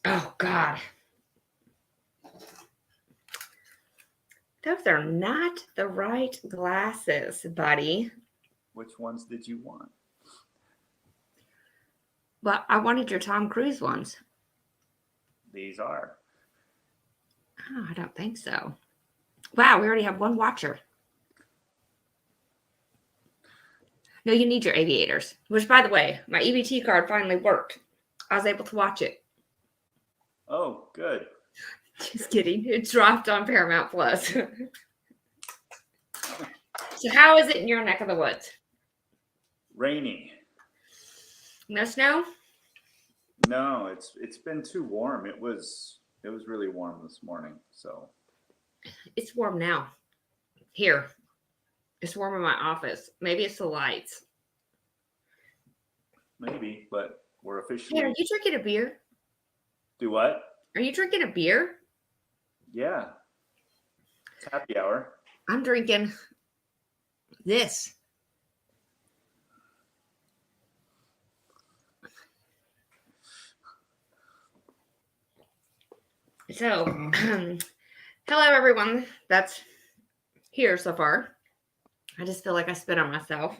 Oh, God. Those are not the right glasses, buddy. Which ones did you want? But I wanted your Tom Cruise ones. These are. Oh, I don't think so. Wow, we already have one watcher. No, you need your aviators. Which, by the way, my EBT card finally worked. I was able to watch it. Oh, good. Just kidding. It dropped on Paramount Plus. So, how is it in your neck of the woods? Rainy. No snow? No, it's been too warm. It was really warm this morning. So It's warm now. Here. It's warm in my office. Maybe it's the lights. maybe, but we're Hey, are officially you drinking a beer? do what? Are you drinking a beer? Yeah, it's happy hour. I'm drinking this. So, hello everyone that's here so far. I just feel like I spit on myself.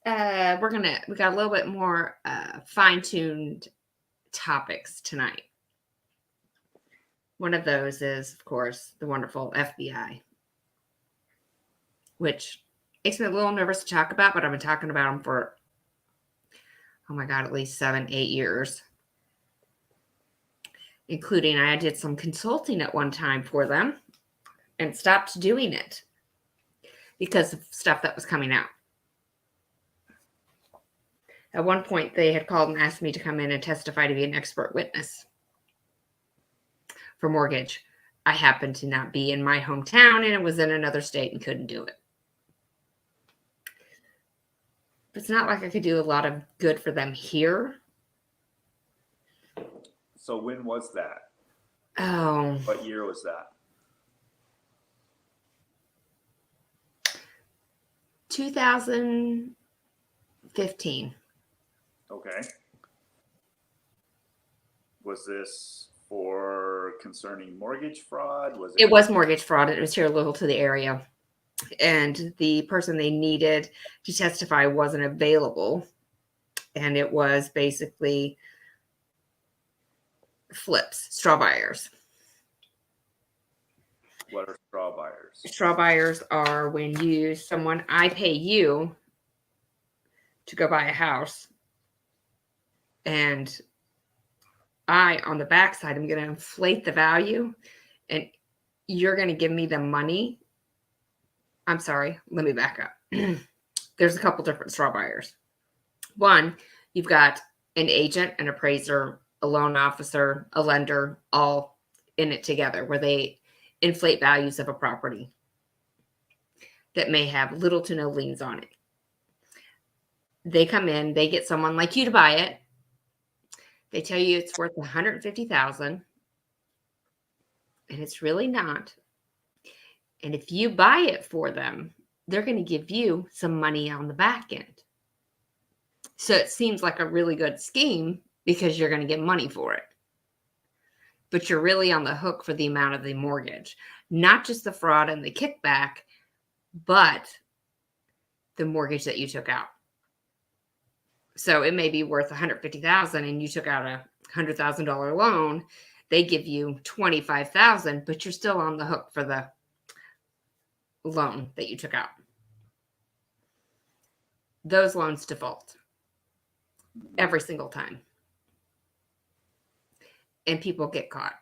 We got a little bit more fine-tuned topics tonight. One of those is, of course, the wonderful FBI, which makes me a little nervous to talk about, but I've been talking about them for, oh my God, at least 7-8 years. Including I did some consulting at one time for them and stopped doing it because of stuff that was coming out. At one point, they had called and asked me to come in and testify to be an expert witness for mortgage. I happened to not be in my hometown and it was in another state and couldn't do it. It's not like I could do a lot of good for them here. So when was that? Oh, What year was that? 2015. Okay. Was this for concerning mortgage fraud? Was It it? was mortgage fraud. It was here local to the area. And the person they needed to testify wasn't available. And it was basically flips, straw buyers. What are straw buyers? Straw buyers are when I pay you to go buy a house, and I, on the backside, am going to inflate the value, and you're going to give me the money. I'm sorry, let me back up. There's a couple different straw buyers. One, you've got an agent, an appraiser, a loan officer, a lender, all in it together, where they inflate values of a property that may have little to no liens on it. They come in, they get someone like you to buy it. They tell you it's worth $150,000, and it's really not. And if you buy it for them, they're going to give you some money on the back end. So it seems like a really good scheme because you're going to get money for it. But you're really on the hook for the amount of the mortgage, not just the fraud and the kickback, but the mortgage that you took out. So it may be worth $150,000 and you took out a $100,000 loan. They give you $25,000, but you're still on the hook for the loan that you took out. Those loans default every single time. And people get caught.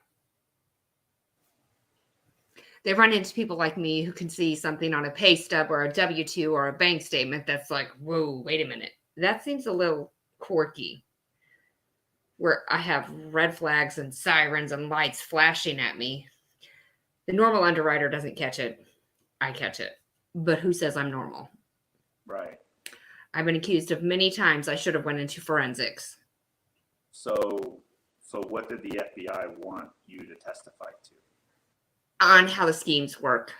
They run into people like me who can see something on a pay stub or a W-2 or a bank statement that's like, whoa, wait a minute. That seems a little quirky. Where I have red flags and sirens and lights flashing at me. The normal underwriter doesn't catch it. I catch it. But who says I'm normal? Right. I've been accused of many times I should have went into forensics. So what did the FBI want you to testify to? On how the schemes work.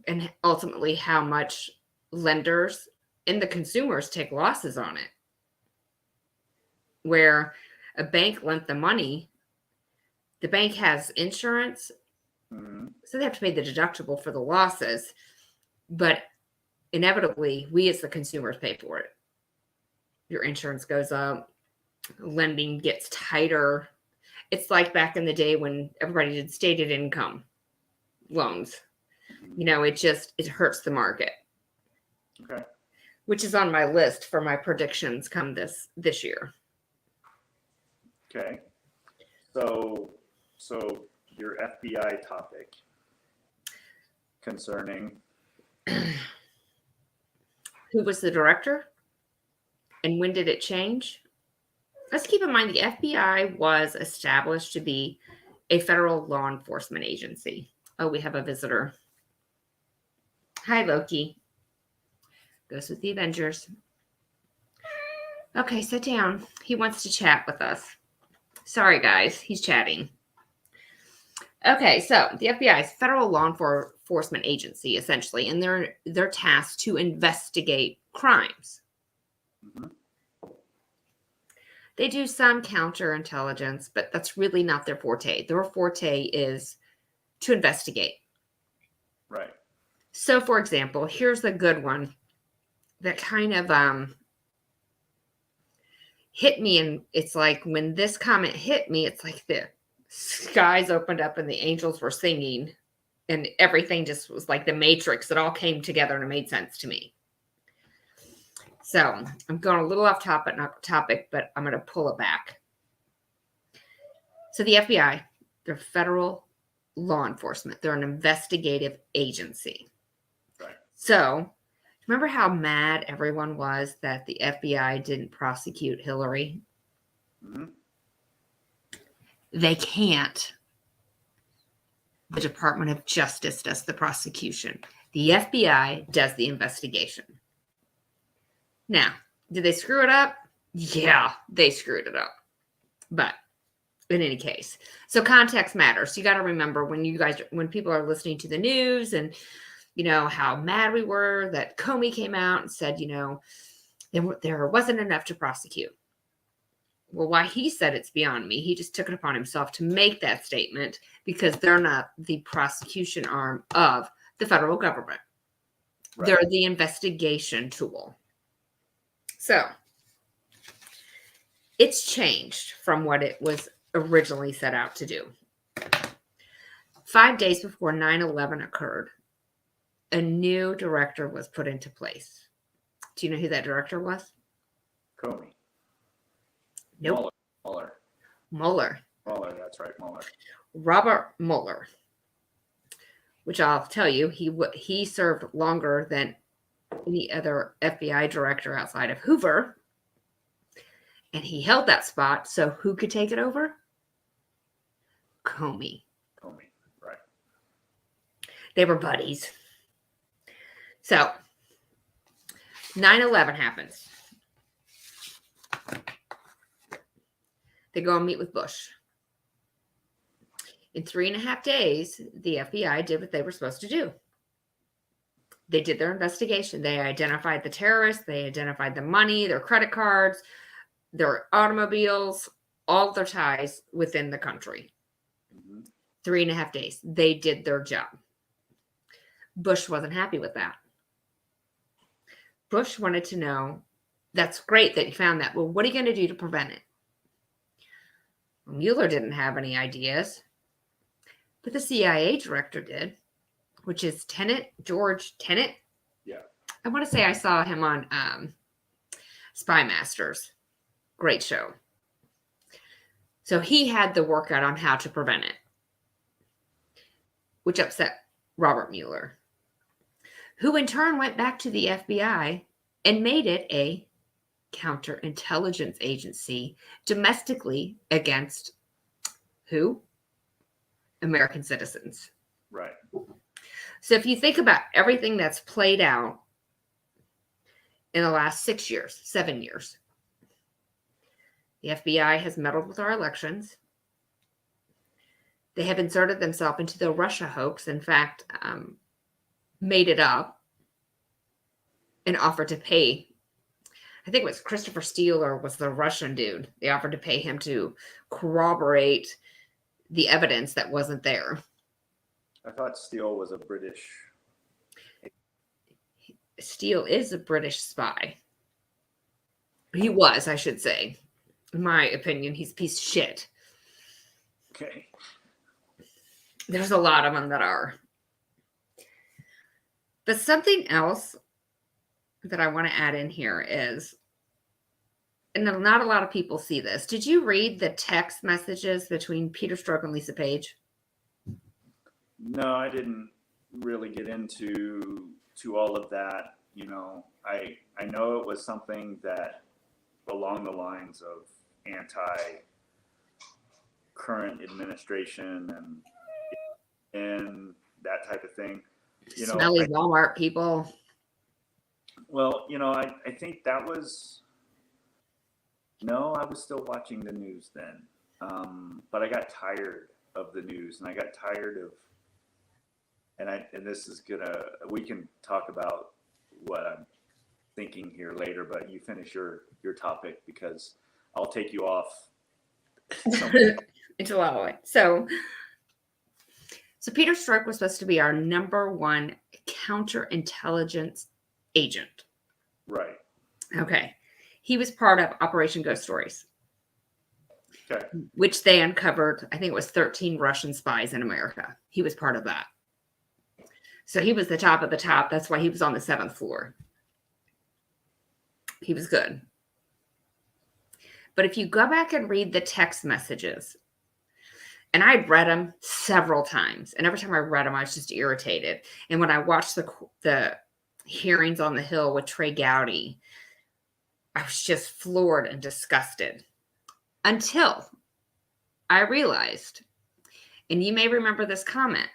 And ultimately how much lenders and the consumers take losses on it. where a bank lent the money. The bank has insurance, so they have to pay the deductible for the losses, but inevitably, we as the consumers pay for it. Your insurance goes up, lending gets tighter. It's like back in the day when everybody did stated income loans. It hurts the market. Okay. Which is on my list for my predictions come this year. Okay. So your FBI topic concerning who was the director and when did it change? Let's keep in mind the FBI was established to be a federal law enforcement agency. Oh, we have a visitor. Hi, Loki. Goes with the Avengers. Okay, sit down. He wants to chat with us. Sorry, guys. He's chatting. Okay, so the FBI is federal law enforcement agency, essentially, and they're tasked to investigate crimes. Mhm. They do some counterintelligence, but that's really not their forte. Their forte is to investigate. Right. So, for example, here's a good one that kind of hit me, and it's like when this comment hit me, it's like the skies opened up and the angels were singing, and everything just was like the Matrix. It all came together and it made sense to me. So I'm going a little off topic, but I'm going to pull it back. So the FBI, they're federal law enforcement. They're an investigative agency. Right. So remember how mad everyone was that the FBI didn't prosecute Hillary? Mm-hmm. They can't. The Department of Justice does the prosecution. The FBI does the investigation. Now, did they screw it up? Yeah, they screwed it up. But in any case, so context matters. You got to remember when people are listening to the news and how mad we were that Comey came out and said, there wasn't enough to prosecute. Well, why he said it's beyond me. He just took it upon himself to make that statement because they're not the prosecution arm of the federal government. Right. They're the investigation tool. So it's changed from what it was originally set out to do. 5 days before 9/11 occurred, a new director was put into place. Do you know who that director was? Comey. Nope. Mueller. That's right, Mueller. Robert Mueller, which I'll tell you, he served longer than any other FBI director outside of Hoover, and he held that spot. So who could take it over? Comey. Right. They were buddies. So 9/11 happens. They go and meet with Bush. In 3.5 days, the FBI did what they were supposed to do. They did their investigation. They identified the terrorists. They identified the money, their credit cards, their automobiles, all of their ties within the country. 3.5 days. They did their job. Bush wasn't happy with that. Bush wanted to know, that's great that you found that. Well, what are you going to do to prevent it? Mueller didn't have any ideas, but the CIA director did, which is George Tenet. Yeah. I want to say I saw him on Spy Masters. Great show. So he had the workout on how to prevent it, which upset Robert Mueller, who in turn went back to the FBI and made it a counterintelligence agency domestically against who? American citizens. Right. So if you think about everything that's played out in the last 7 years, the FBI has meddled with our elections. They have inserted themselves into the Russia hoax. In fact, made it up and offered to pay I think it was Christopher Steele or was the Russian dude. They offered to pay him to corroborate the evidence that wasn't there. I thought Steele was a British. Steele is a British spy. He was, I should say. In my opinion, he's a piece of shit. Okay. There's a lot of them that are. But something else that I want to add in here is, and not a lot of people see this. Did you read the text messages between Peter Strzok and Lisa Page? No, I didn't really get into all of that. You know, I know it was something that along the lines of anti-current administration and that type of thing. You know, Smelly Walmart people. Well, you know, I think that was. No, I was still watching the news then, but I got tired of the news, and I got tired of. And this is we can talk about what I'm thinking here later, but you finish your topic because I'll take you off. Into a lot of way. So Peter Strzok was supposed to be our number one counterintelligence agent. Right. Okay. He was part of Operation Ghost Stories. Okay. Which they uncovered, I think it was 13 Russian spies in America. He was part of that. So he was the top of the top. That's why he was on the 7th floor. He was good. But if you go back and read the text messages, and I'd read them several times, and every time I read them, I was just irritated. And when I watched the hearings on the Hill with Trey Gowdy, I was just floored and disgusted until I realized, and you may remember this comment,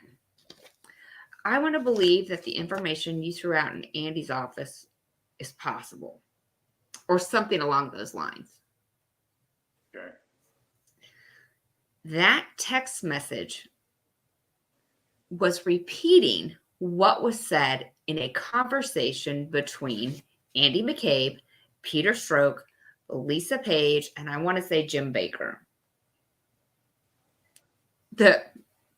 I want to believe that the information you threw out in Andy's office is possible, or something along those lines. Okay. That text message was repeating what was said in a conversation between Andy McCabe, Peter Strzok, Lisa Page, and I want to say Jim Baker, the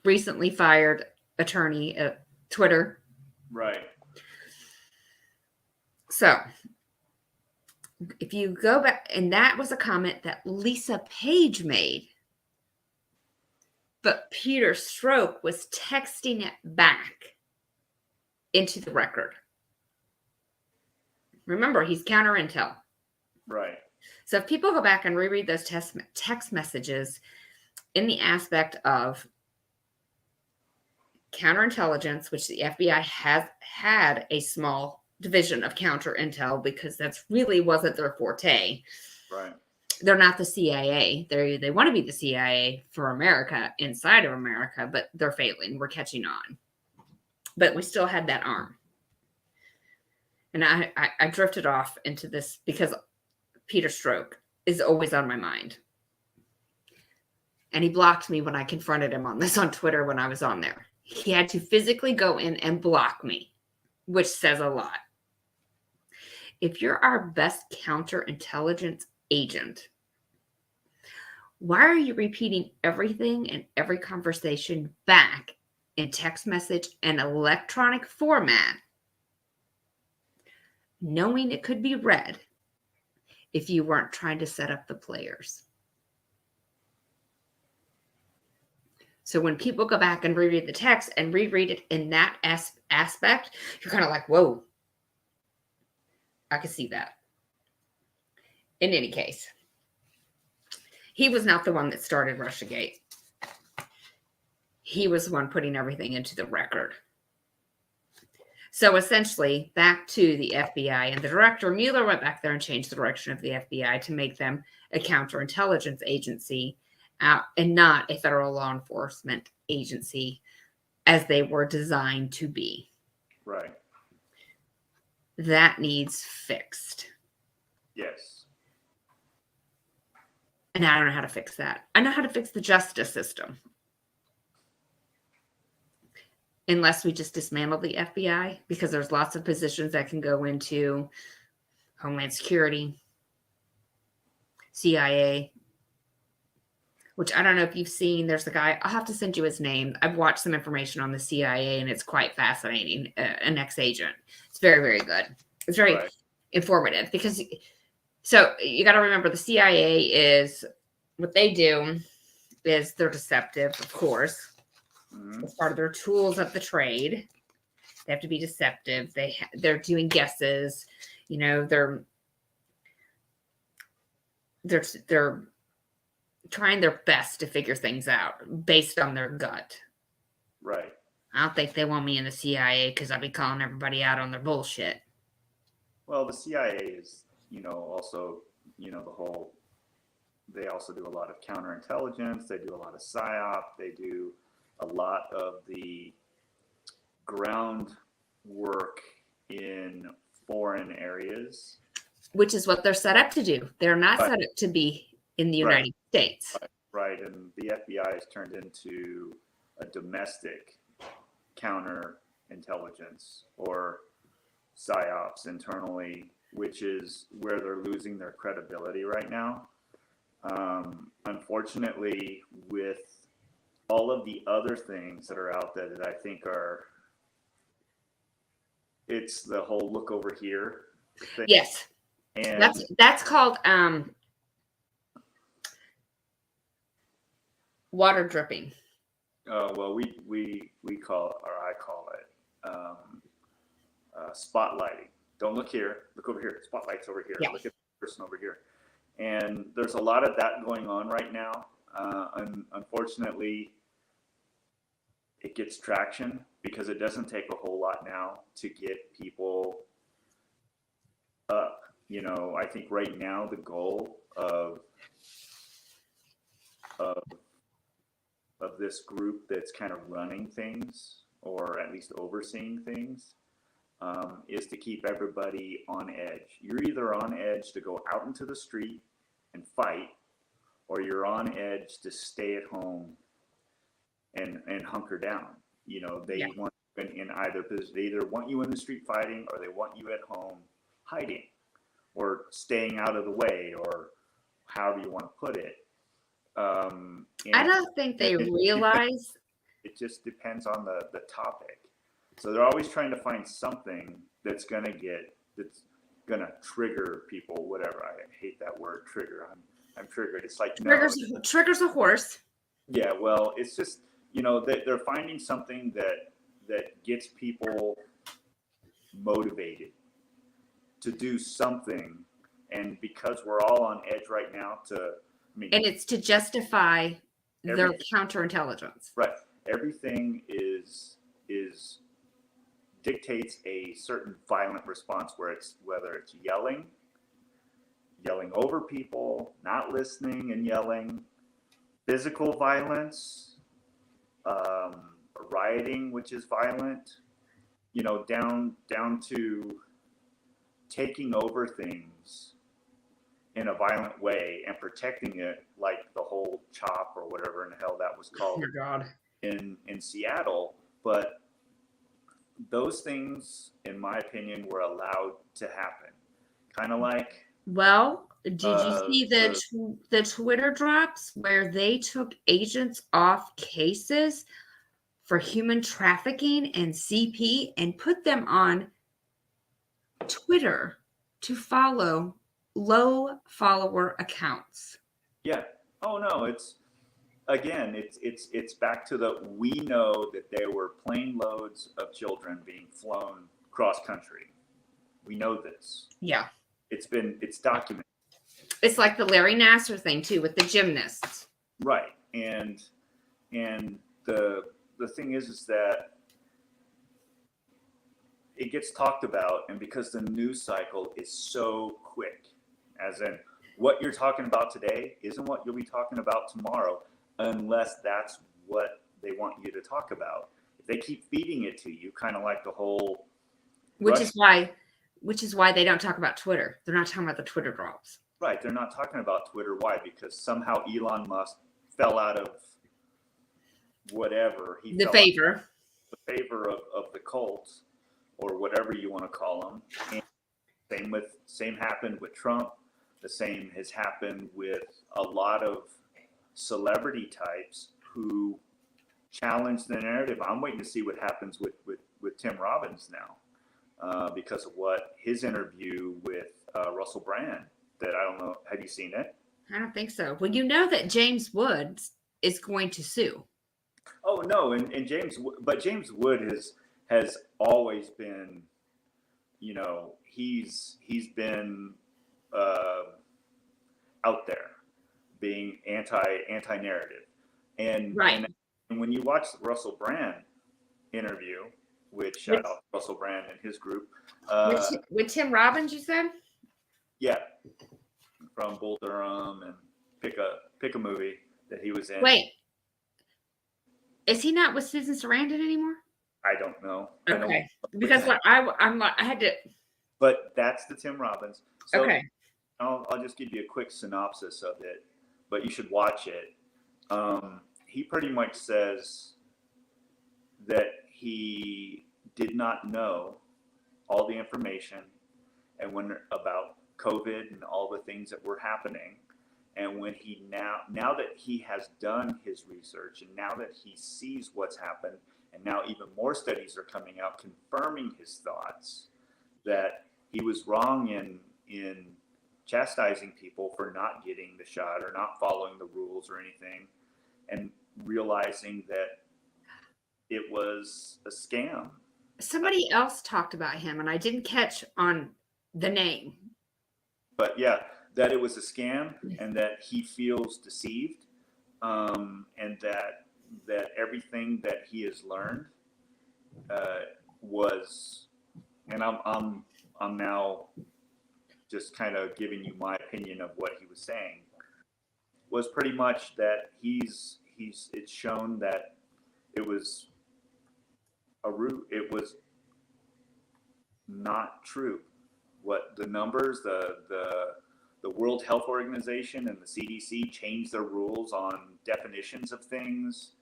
recently fired attorney at Twitter. Right. So if you go back, and that was a comment that Lisa Page made, but Peter Strzok was texting it back into the record. Remember, he's counter intel. Right. So if people go back and reread those text messages in the aspect of counterintelligence, which the FBI has had a small division of counter intel because that's really wasn't their forte. Right. They're not the CIA. They want to be the CIA for America, inside of America, but they're failing. We're catching on. But we still had that arm. And I drifted off into this because Peter Strzok is always on my mind. And he blocked me when I confronted him on this on Twitter when I was on there. He had to physically go in and block me, which says a lot. If you're our best counterintelligence agent, why are you repeating everything and every conversation back in text message and electronic format, knowing it could be read if you weren't trying to set up the players? So when people go back and reread the text and reread it in that aspect, you're kind of like, whoa, I can see that. In any case, he was not the one that started Russiagate. He was the one putting everything into the record. So essentially, back to the FBI, and the director, Mueller, went back there and changed the direction of the FBI to make them a counterintelligence agency and not a federal law enforcement agency as they were designed to be. Right. That needs fixed. Yes. And I don't know how to fix that. I know how to fix the justice system. Unless we just dismantle the FBI, because there's lots of positions that can go into Homeland Security, CIA, which I don't know if you've seen. There's a guy, I'll have to send you his name. I've watched some information on the CIA and it's quite fascinating. An ex-agent. It's very, very good. It's very informative because, so you got to remember the CIA is, what they do is they're deceptive, of course. It's part of their tools of the trade. They have to be deceptive. They're doing guesses. They're trying their best to figure things out based on their gut. Right. I don't think they want me in the CIA because I'll be calling everybody out on their bullshit. Well, the CIA is, also, the whole, they also do a lot of counterintelligence. They do a lot of PSYOP. They do a lot of the ground work in foreign areas. Which is what they're set up to do. They're not set up to be in the United States. Right. And the FBI has turned into a domestic counterintelligence or PSYOPs internally, which is where they're losing their credibility right now. Unfortunately, with all of the other things that are out there that I think it's the whole look over here thing. Yes. And that's called water dripping. Well, we call it, or I call it spotlighting. Don't look here. Look over here. Spotlight's over here. Yeah. Look at the person over here. And there's a lot of that going on right now. Unfortunately, it gets traction because it doesn't take a whole lot now to get people up. I think right now the goal of this group that's kind of running things, or at least overseeing things, is to keep everybody on edge. You're either on edge to go out into the street and fight, or you're on edge to stay at home and hunker down. They want in either position. They either want you in the street fighting, or they want you at home hiding, or staying out of the way, or however you want to put it. I don't think they realize. It just depends on the topic. So they're always trying to find something that's gonna trigger people. Whatever. I hate that word, trigger. I'm triggered. It's like triggers a horse. Yeah. Well, it's just they're finding something that gets people motivated to do something, and because we're all on edge right now, and it's to justify their counterintelligence. Right. Everything is dictates a certain violent response, whether it's yelling over people, not listening and yelling, physical violence, rioting, which is violent, down to taking over things in a violent way and protecting it, like the whole CHOP or whatever in the hell that was called. Oh my God. in Seattle. But those things, in my opinion, were allowed to happen. Kind of like. Well, did you see the Twitter drops where they took agents off cases for human trafficking and CP and put them on Twitter to follow low follower accounts? Yeah. Oh no, it's back to we know that there were plane loads of children being flown cross country. We know this. Yeah. It's documented. It's like the Larry Nassar thing too with the gymnasts. Right. And the thing is that it gets talked about, and because the news cycle is so quick, as in what you're talking about today isn't what you'll be talking about tomorrow, unless that's what they want you to talk about. If they keep feeding it to you, kind of like the whole which is why they don't talk about Twitter. They're not talking about the Twitter drops. Right. They're not talking about Twitter. Why? Because somehow Elon Musk fell out of whatever. The favor of the cult, or whatever you want to call them. Same happened with Trump. The same has happened with a lot of celebrity types who challenge the narrative. I'm waiting to see what happens with Tim Robbins now, because of what his interview with Russell Brand. That I don't know. Have you seen it? I don't think so. Well, you know that James Woods is going to sue. Oh no, and James Wood has always been, he's been out there being anti narrative, and Right. and when you watch the Russell Brand interview, which shout out Russell Brand and his group, with Tim Robbins, you said? yeah, from Bull Durham and pick a movie that he was in. Wait, is he not with Susan Sarandon anymore? I don't know. Okay, because what I had to. But that's the Tim Robbins. So Okay. I'll just give you a quick synopsis of it, but you should watch it. He pretty much says that he did not know all the information and about COVID and all the things that were happening. And when he now that he has done his research and now that he sees what's happened, and now even more studies are coming out confirming his thoughts, that he was wrong in chastising people for not getting the shot or not following the rules or anything, and realizing that it was a scam. Somebody else talked about him, and I didn't catch on the name. But yeah, that it was a scam and that he feels deceived, and that everything that he has learned was, and I'm now just kind of giving you my opinion of what he was saying, was pretty much that it's shown that it was it was not true. What the numbers, the World Health Organization and the CDC changed their rules on definitions of things.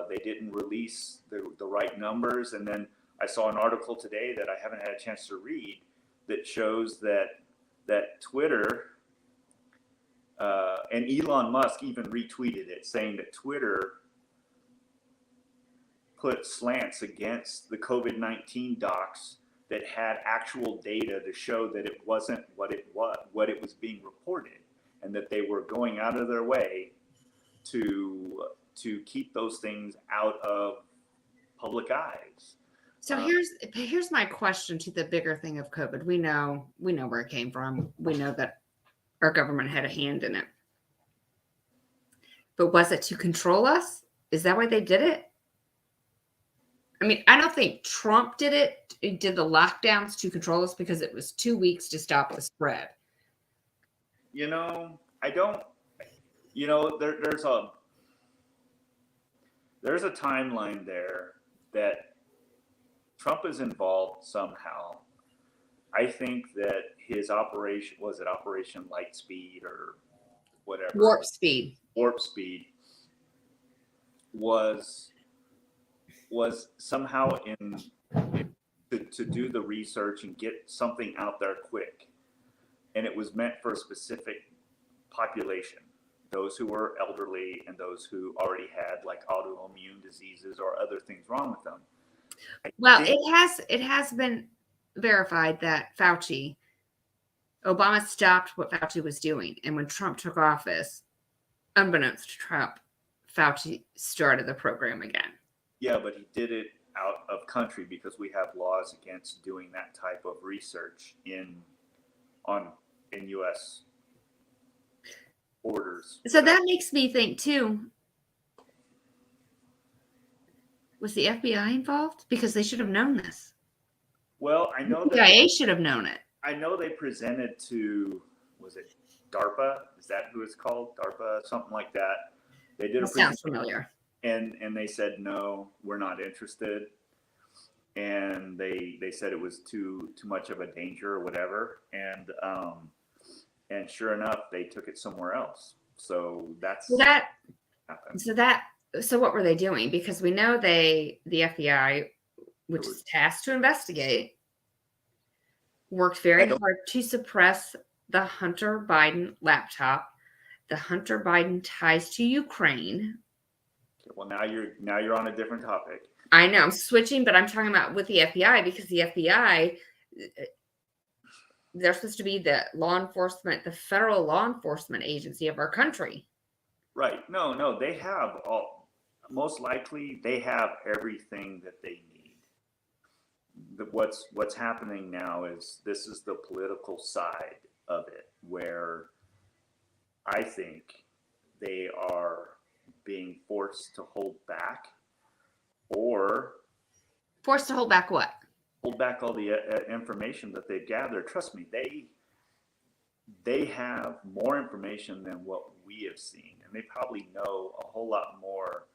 They didn't release the right numbers. And then I saw an article today that I haven't had a chance to read that shows that Twitter, and Elon Musk even retweeted it, saying that Twitter put slants against the COVID-19 docs that had actual data to show that it wasn't what it was being reported, and that they were going out of their way to keep those things out of public eyes. So here's my question to the bigger thing of COVID. We know where it came from. We know that our government had a hand in it. But was it to control us? Is that why they did it? I mean, I don't think Trump did it. He did the lockdowns to control us because it was 2 weeks to stop the spread. I don't. There's a timeline there that Trump is involved somehow. I think that his operation, was it Operation Lightspeed or whatever? Warp Speed was somehow to do the research and get something out there quick. And it was meant for a specific population, those who were elderly and those who already had like autoimmune diseases or other things wrong with them. It has been verified that Obama stopped what Fauci was doing. And when Trump took office, unbeknownst to Trump, Fauci started the program again. Yeah, but he did it out of country because we have laws against doing that type of research in U.S. borders. So that makes me think too, was the FBI involved? Because they should have known this. Well, I know the CIA should have known it. I know they presented to, was it DARPA? Is that who it's called? DARPA, something like that. They did sounds familiar. And they said, no, we're not interested. And they said it was too much of a danger or whatever. And sure enough, they took it somewhere else. So so what were they doing? Because we know the FBI, which is tasked to investigate, worked very hard to suppress the Hunter Biden laptop, the Hunter Biden ties to Ukraine. Well, now you're on a different topic. I know I'm switching, but I'm talking about with the FBI because the FBI, they're supposed to be the law enforcement, the federal law enforcement agency of our country. Right. No, they have most likely they have everything that they need. What's happening now is this is the political side of it where I think they are being forced to hold back or Forced to hold back what? hold back all the information that they've gathered. Trust me, they have more information than what we have seen, and they probably know a whole lot more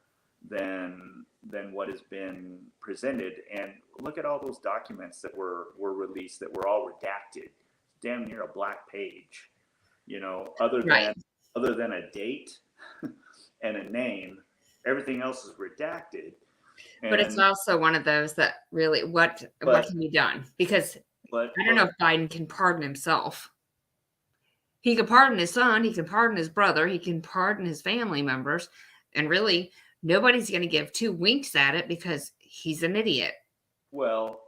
than what has been presented. And look at all those documents that were released that were all redacted, damn near a black page. You know, other than a date and a name, everything else is redacted. But it's also one of those that really, what can be done? Because I don't know if Biden can pardon himself. He can pardon his son, he can pardon his brother, he can pardon his family members, and really nobody's going to give two winks at it because he's an idiot. Well,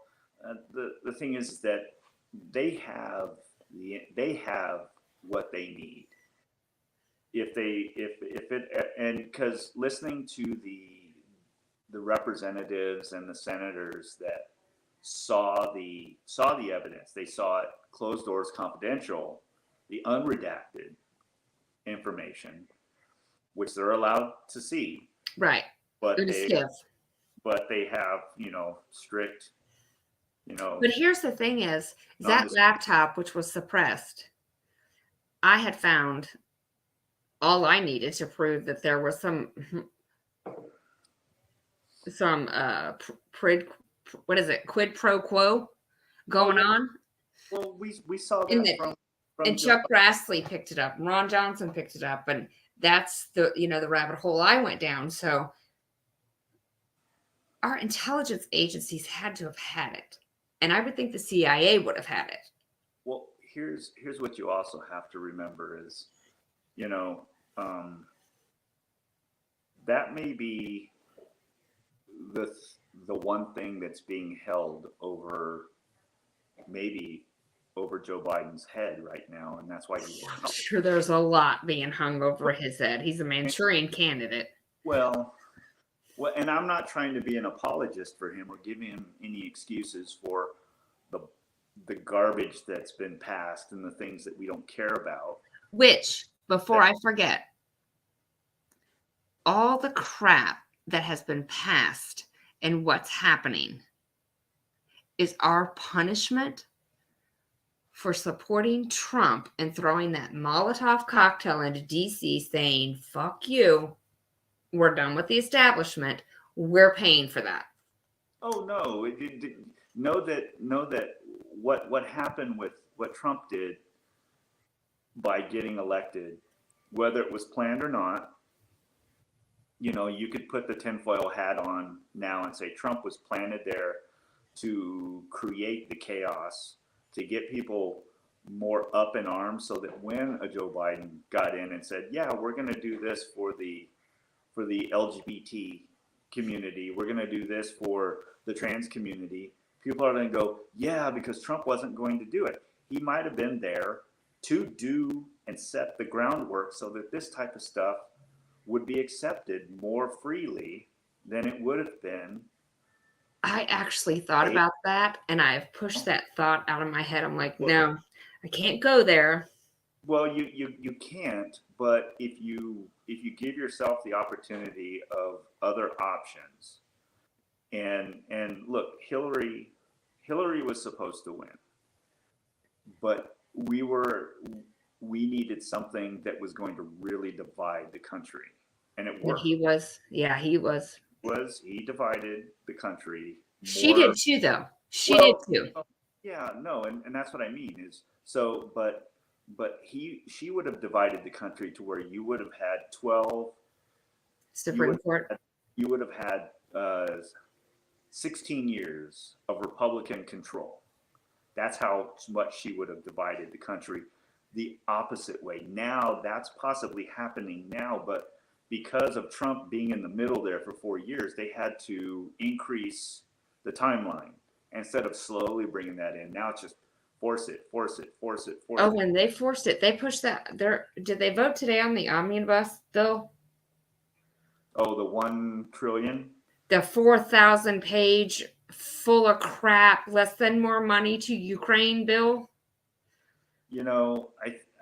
the thing is that they have what they need. Because listening to the representatives and the senators that saw the evidence, they saw it closed doors, confidential, the unredacted information, which they're allowed to see. Right. But they have, strict, But here's the thing is that laptop, which was suppressed, I had found all I needed to prove that there was some quid pro quo going on. Well, we saw that from and Chuck Grassley picked it up, and Ron Johnson picked it up, and that's the rabbit hole I went down. So our intelligence agencies had to have had it, and I would think the CIA would have had it. Well, here's what you also have to remember is, that may be the one thing that's being held over Joe Biden's head right now, and that's why I'm sure there's a lot being hung over his head. He's a Manchurian candidate. Well, and I'm not trying to be an apologist for him or give him any excuses for the garbage that's been passed and the things that we don't care about. Which, before I forget, all the crap that has been passed and what's happening is our punishment for supporting Trump and throwing that Molotov cocktail into DC saying, fuck you, we're done with the establishment, we're paying for that. Oh, no. Know that what happened with what Trump did by getting elected, whether it was planned or not, you could put the tinfoil hat on now and say Trump was planted there to create the chaos, to get people more up in arms so that when a Joe Biden got in and said, yeah, we're going to do this for the LGBT community, we're going to do this for the trans community, people are going to go, yeah, because Trump wasn't going to do it. He might have been there to do and set the groundwork so that this type of stuff would be accepted more freely than it would have been. I actually thought about that, and I've pushed that thought out of my head. I'm like, no, I can't go there. Well, you can't, but if you give yourself the opportunity of other options, and look, Hillary was supposed to win, but we needed something that was going to really divide the country, and it worked. He divided the country. She did too, though. She did too. Yeah, no, and that's what I mean is so, but she would have divided the country to where you would have had 12 Supreme Court. You would have had 16 years of Republican control. That's how much she would have divided the country the opposite way. Now that's possibly happening now, but because of Trump being in the middle there for 4 years, they had to increase the timeline instead of slowly bringing that in. Now it's just force it, force it, force it, force Oh, it. when they forced it, they pushed that. Did they vote today on the omnibus bill? Oh, the 1 trillion. The 4,000 page full of crap, let's send more money to Ukraine bill. You know,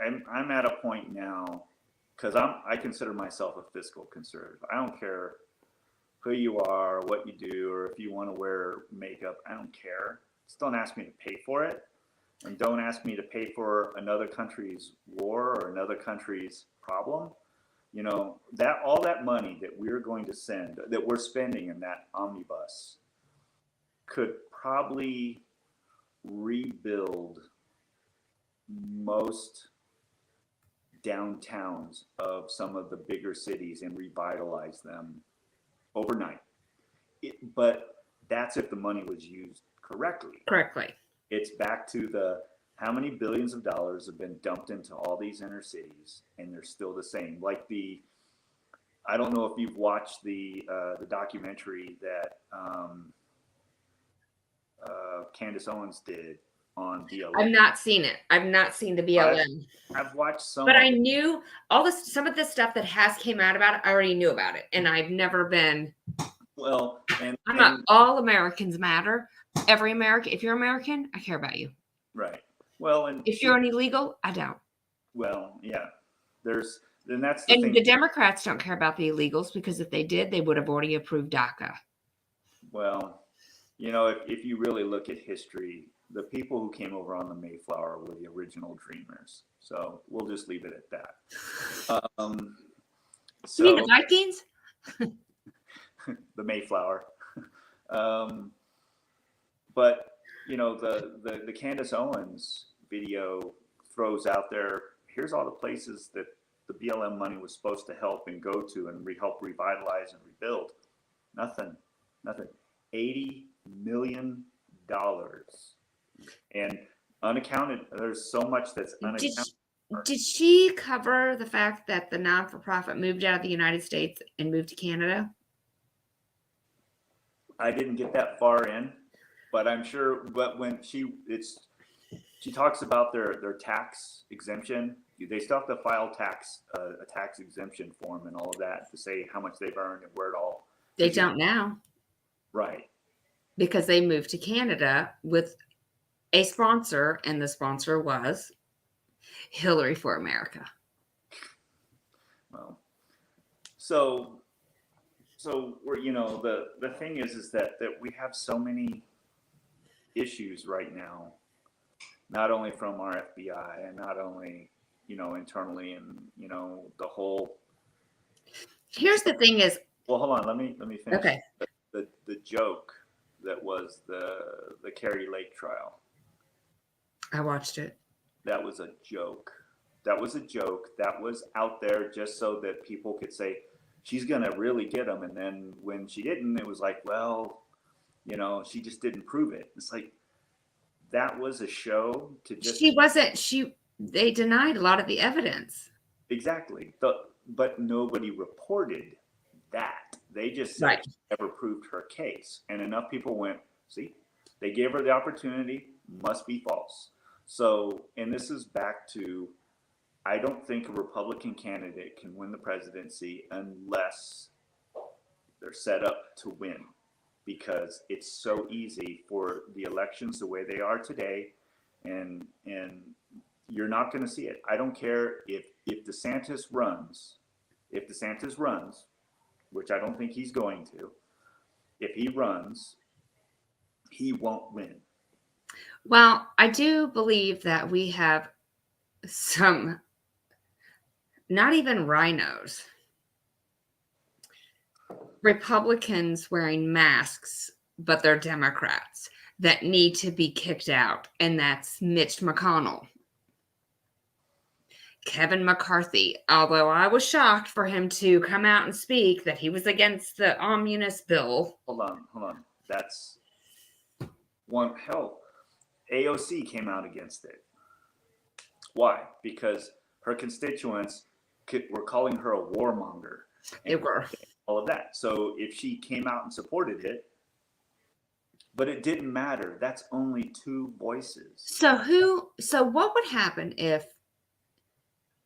I'm at a point now because I consider myself a fiscal conservative. I don't care who you are, what you do, or if you want to wear makeup. I don't care. Just don't ask me to pay for it, and don't ask me to pay for another country's war or another country's problem. You know, that all that money that we're going to send, that we're spending in that omnibus, could probably rebuild most downtowns of some of the bigger cities and revitalize them overnight. But that's if the money was used correctly. Correctly. It's back to the how many billions of dollars have been dumped into all these inner cities, and they're still the same. Like I don't know if you've watched the documentary that Candace Owens did on BLM. I've not seen it. I've not seen the BLM. I've watched some, but I knew some of the stuff that has came out about it. I already knew about it, and I've never been. Well, I'm not. All Americans matter. Every American. If you're American, I care about you. Right. Well, and if you're an illegal, I don't. Well, yeah. That's the and thing. The Democrats don't care about the illegals, because if they did, they would have already approved DACA. Well, you know, if you really look at history, the people who came over on the Mayflower were the original dreamers. So we'll just leave it at that. You mean the Vikings? The Mayflower. But you know, the Candace Owens video throws out there, here's all the places that the BLM money was supposed to help and go to and help revitalize and rebuild. Nothing. $80 million. And unaccounted, there's so much that's unaccounted. Did she cover the fact that the non-for-profit moved out of the United States and moved to Canada? I didn't get that far in, but I'm sure. But when she talks about their tax exemption, they still have to file a tax exemption form and all of that to say how much they've earned and where it all. They don't now, right? Because they moved to Canada with a sponsor, and the sponsor was Hillary for America. Well, so we're, you know, the thing is that we have so many issues right now, not only from our FBI and not only, you know, internally, and you know, the whole. Here's the thing is. Well, hold on. Let me finish. Okay. The joke that was the Carrie Lake trial. I watched it. That was a joke. That was a joke. That was out there just so that people could say she's gonna really get them. And then when she didn't, it was like, well, you know, she just didn't prove it. It's like that was a show to just. She wasn't. They denied a lot of the evidence. Exactly. But nobody reported that. They just said she never proved her case. And enough people went, see, they gave her the opportunity, must be false. So, and this is back to, I don't think a Republican candidate can win the presidency unless they're set up to win, because it's so easy for the elections the way they are today, and you're not going to see it. I don't care if DeSantis runs, which I don't think he's going to. If he runs, he won't win. Well, I do believe that we have some, not even rhinos, Republicans wearing masks, but they're Democrats, that need to be kicked out, and that's Mitch McConnell. Kevin McCarthy, although I was shocked for him to come out and speak that he was against the omnibus bill. Hold on. That's one hell. AOC came out against it. Why? Because her constituents were calling her a warmonger. They were. All of that. So if she came out and supported it, but it didn't matter. That's only two voices. So what would happen if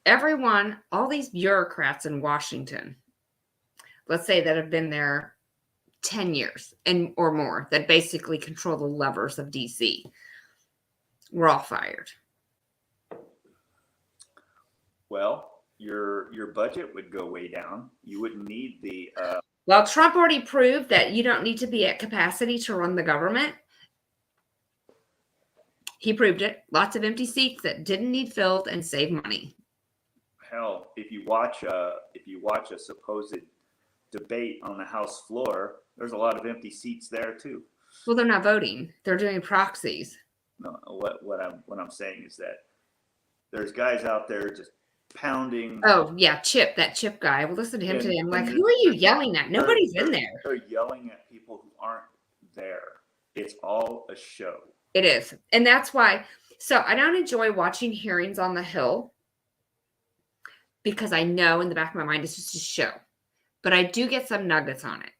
everyone, all these bureaucrats in Washington, let's say that have been there 10 years and or more, that basically control the levers of DC, were all fired? Well, your budget would go way down. You wouldn't need the Well, Trump already proved that you don't need to be at capacity to run the government. He proved it. Lots of empty seats that didn't need filled and save money. hell. If you watch a supposed debate on the House floor, there's a lot of empty seats there too. Well, they're not voting. They're doing proxies. No, what I'm saying is that there's guys out there just pounding. Oh, yeah, Chip, that Chip guy. Well, listen to him today. I'm like, and who are you yelling at? Nobody's in there. They're yelling at people who aren't there. It's all a show. It is. And that's why. So I don't enjoy watching hearings on the Hill because I know in the back of my mind it's just a show. But I do get some nuggets on it.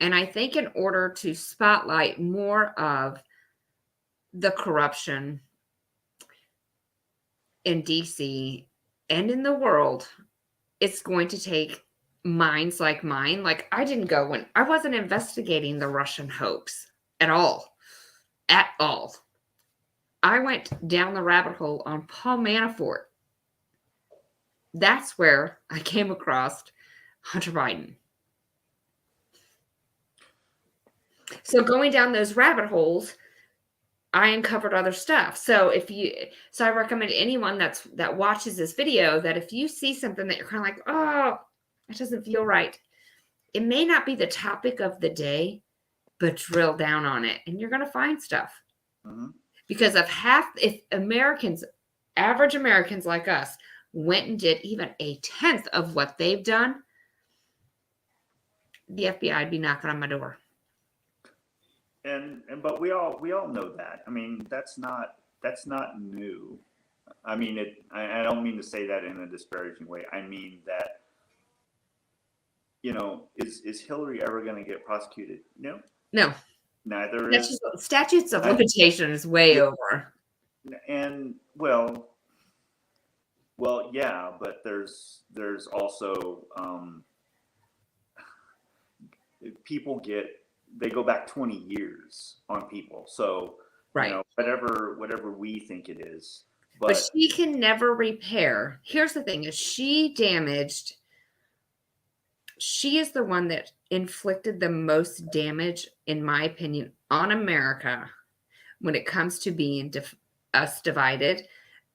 And I think in order to spotlight more of the corruption in DC and in the world, it's going to take minds like mine. Like I wasn't investigating the Russian hoax at all. At all. I went down the rabbit hole on Paul Manafort. That's where I came across Hunter Biden. So going down those rabbit holes, I uncovered other stuff. So I recommend anyone that watches this video that if you see something that you're kind of like, oh, it doesn't feel right, it may not be the topic of the day, but drill down on it and you're going to find stuff. Mm-hmm. Because if average Americans like us went and did even a tenth of what they've done, the FBI would be knocking on my door. But we all know that. I mean, that's not new. I mean, I don't mean to say that in a disparaging way. I mean that, is Hillary ever going to get prosecuted? No. Neither is statutes of limitation is way over. And well, yeah, but there's also people they go back 20 years on people. So right, whatever we think it is, but she can never repair. Here's the thing: is she is the one that inflicted the most damage, in my opinion, on America when it comes to being us divided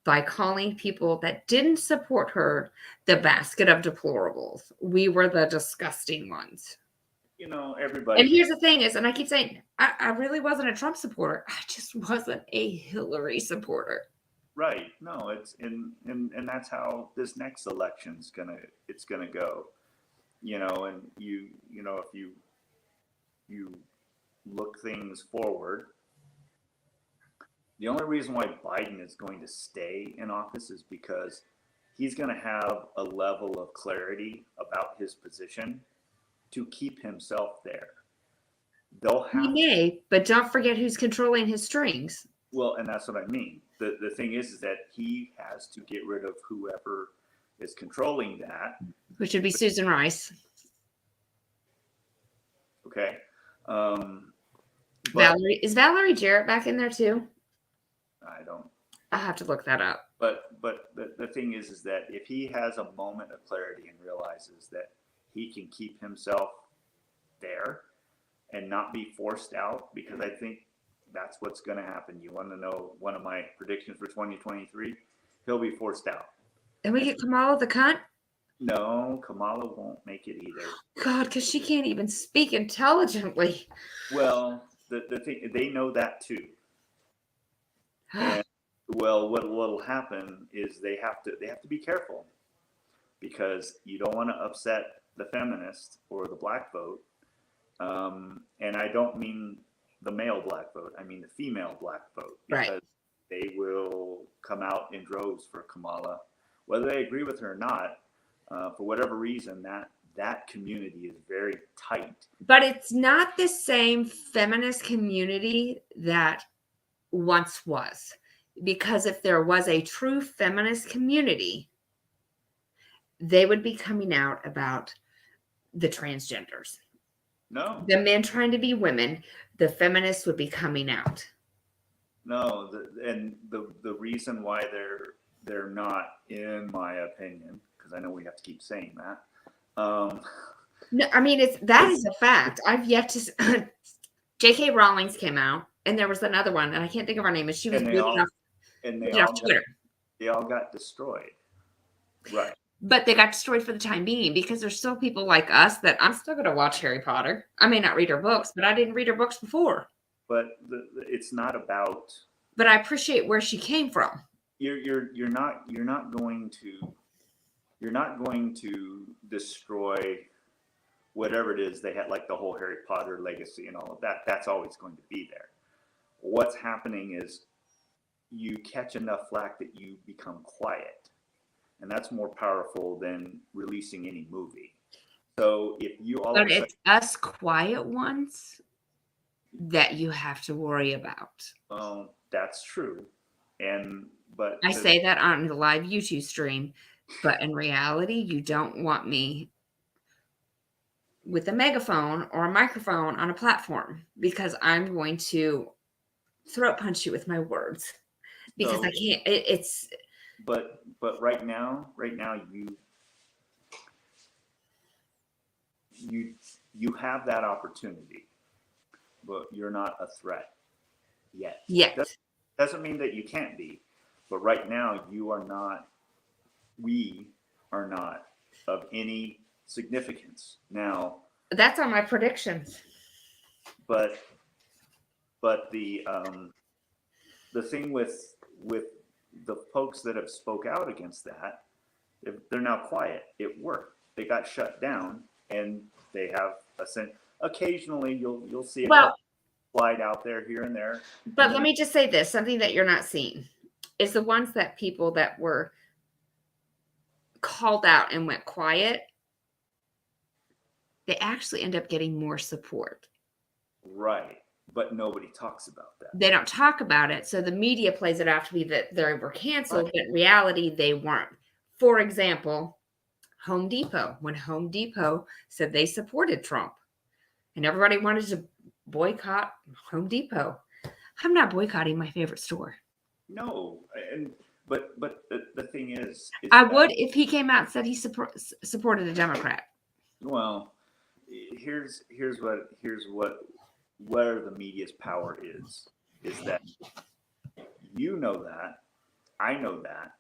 by calling people that didn't support her the basket of deplorables. We were the disgusting ones. Everybody. And here's the thing is, and I keep saying, I really wasn't a Trump supporter. I just wasn't a Hillary supporter. Right. No, and that's how this next election's gonna go. And if you look things forward, the only reason why Biden is going to stay in office is because he's going to have a level of clarity about his position to keep himself there. He may, but don't forget who's controlling his strings. Well, and that's what I mean. The thing is that he has to get rid of whoever is controlling that, which would be Susan Rice. Okay. Is Valerie Jarrett back in there too? I'll have to look that up. But the thing is that if he has a moment of clarity and realizes that he can keep himself there and not be forced out, because I think that's what's going to happen. You want to know one of my predictions for 2023? He'll be forced out. And we get Kamala the cunt? No, Kamala won't make it either. God, because she can't even speak intelligently. Well, the thing, they know that too. And, well, what'll happen is they have to be careful, because you don't want to upset the feminist or the black vote. And I don't mean the male black vote. I mean the female black vote, Right. because they will come out in droves for Kamala, whether they agree with her or not. For whatever reason, that community is very tight. But it's not the same feminist community that once was. Because if there was a true feminist community, they would be coming out about the transgenders. No, The men trying to be women, the feminists would be coming out. no, and the reason why they're not, in my opinion, because I know we have to keep saying that. No, I mean that is a fact. I've yet to. J.K. Rowling came out, and there was another one, and I can't think of her name. And she was booted off Twitter. They all got destroyed, right? But they got destroyed for the time being because there's still people like us that I'm still going to watch Harry Potter. I may not read her books, but I didn't read her books before. But it's not about. But I appreciate where she came from. You're not going to destroy whatever it is they had, like the whole Harry Potter legacy and all of that. That's always going to be there. What's happening is you catch enough flack that you become quiet, and that's more powerful than releasing any movie. So if you all, but it's us quiet ones that you have to worry about. That's true, but I say that on the live YouTube stream, but in reality, you don't want me with a megaphone or a microphone on a platform, because I'm going to throat punch you with my words, because I can't. It's. But right now, you have that opportunity, but you're not a threat yet. Yes. Doesn't mean that you can't be, but right now you are not. We are not of any significance now. That's on my predictions. But the thing with the folks that have spoke out against that, if they're now quiet. It worked. They got shut down, and they have occasionally you'll see a couple slide out there here and there. But let me just say this: something that you're not seeing is the ones that people that were called out and went quiet, they actually end up getting more support. Right. But nobody talks about that. They don't talk about it. So the media plays it out to be that they were canceled, right. But in reality, they weren't. For example, Home Depot. When Home Depot said they supported Trump and everybody wanted to boycott Home Depot, I'm not boycotting my favorite store. No. But the thing is I would if he came out and said he supported a Democrat. Well, here's where the media's power is that that I know that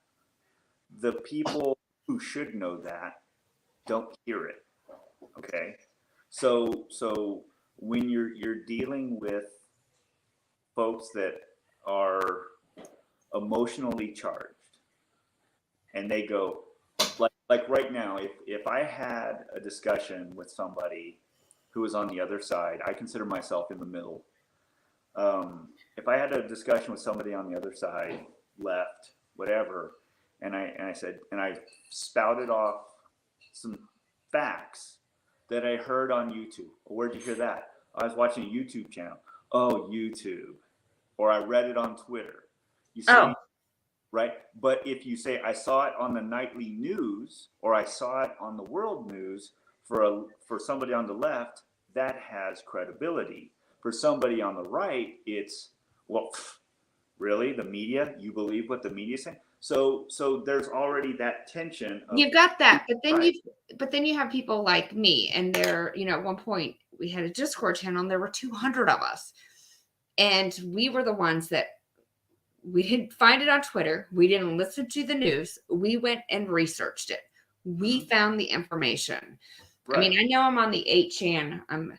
the people who should know that don't hear it. Okay, so when you're dealing with folks that are emotionally charged, and they go like right now, if I had a discussion with somebody who was on the other side, I consider myself in the middle. If I had a discussion with somebody on the other side, left, whatever, and I said, and I spouted off some facts that I heard on YouTube. Where'd you hear that? I was watching a YouTube channel. Oh, YouTube. Or I read it on Twitter. You see, right? But if you say I saw it on the nightly news, or I saw it on the world news, for somebody on the left, that has credibility. For somebody on the right, it's, well, really, the media? You believe what the media saying? So there's already that tension. You've got that, but then you have people like me, and they're, at one point we had a Discord channel, and there were 200 of us, and we were the ones that we didn't find it on Twitter. We didn't listen to the news. We went and researched it. We found the information. Right. I mean, I know I'm on the 8chan. I'm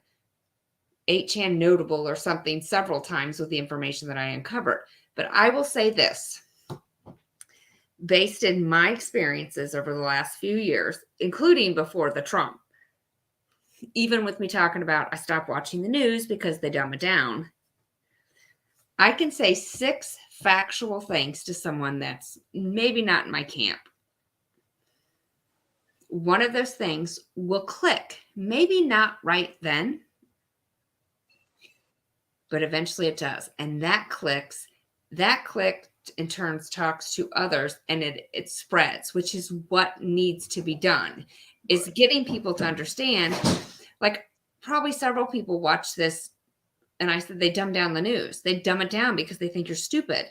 8chan notable or something several times with the information that I uncovered. But I will say this, based in my experiences over the last few years, including before the Trump, even with me talking about I stopped watching the news because they dumb it down. I can say 6 factual things to someone that's maybe not in my camp. One of those things will click. Maybe not right then, but eventually it does. And that clicks. That click in turns talks to others and it spreads, which is what needs to be done, is getting people to understand. Like, probably several people watch this, and I said they dumb down the news. They dumb it down because they think you're stupid.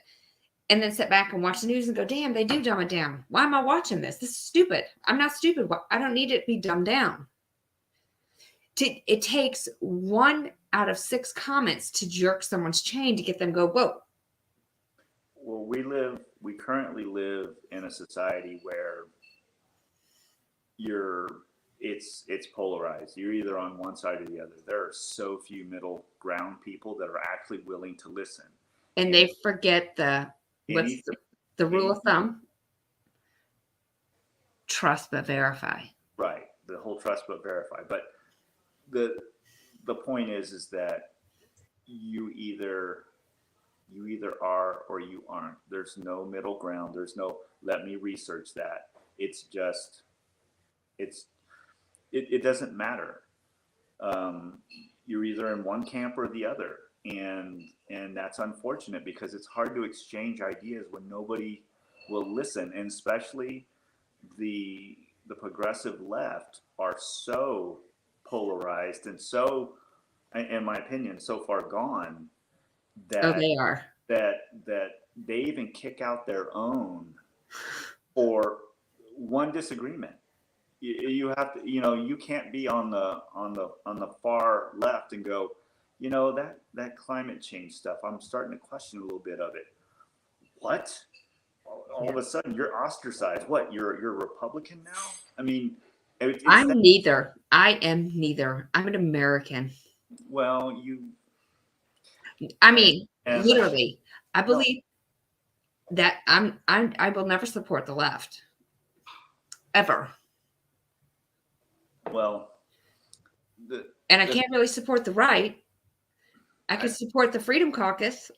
And then sit back and watch the news and go, damn, they do dumb it down. Why am I watching this? This is stupid. I'm not stupid. I don't need it to be dumbed down. It takes 1 out of 6 comments to jerk someone's chain to get them go, whoa. Well, we currently live in a society where it's polarized. You're either on one side or the other. There are so few middle ground people that are actually willing to listen. And they forget the rule of thumb? Trust but verify. Right. The whole trust but verify. But the point is that you either are or you aren't. There's no middle ground. There's no let me research that. It's just it doesn't matter. You're either in one camp or the other, and that's unfortunate because it's hard to exchange ideas when nobody will listen, and especially the progressive left are so polarized and so, in my opinion, so far gone that they are that they even kick out their own for one disagreement. You have to, you can't be on the far left and go, that climate change stuff, I'm starting to question a little bit of it. What? All of a sudden you're ostracized. What? You're a Republican now? I mean, I'm neither. I am neither. I'm an American. Well, literally, I believe that I will never support the left. Ever. Well, I can't really support the right. I could support the Freedom Caucus.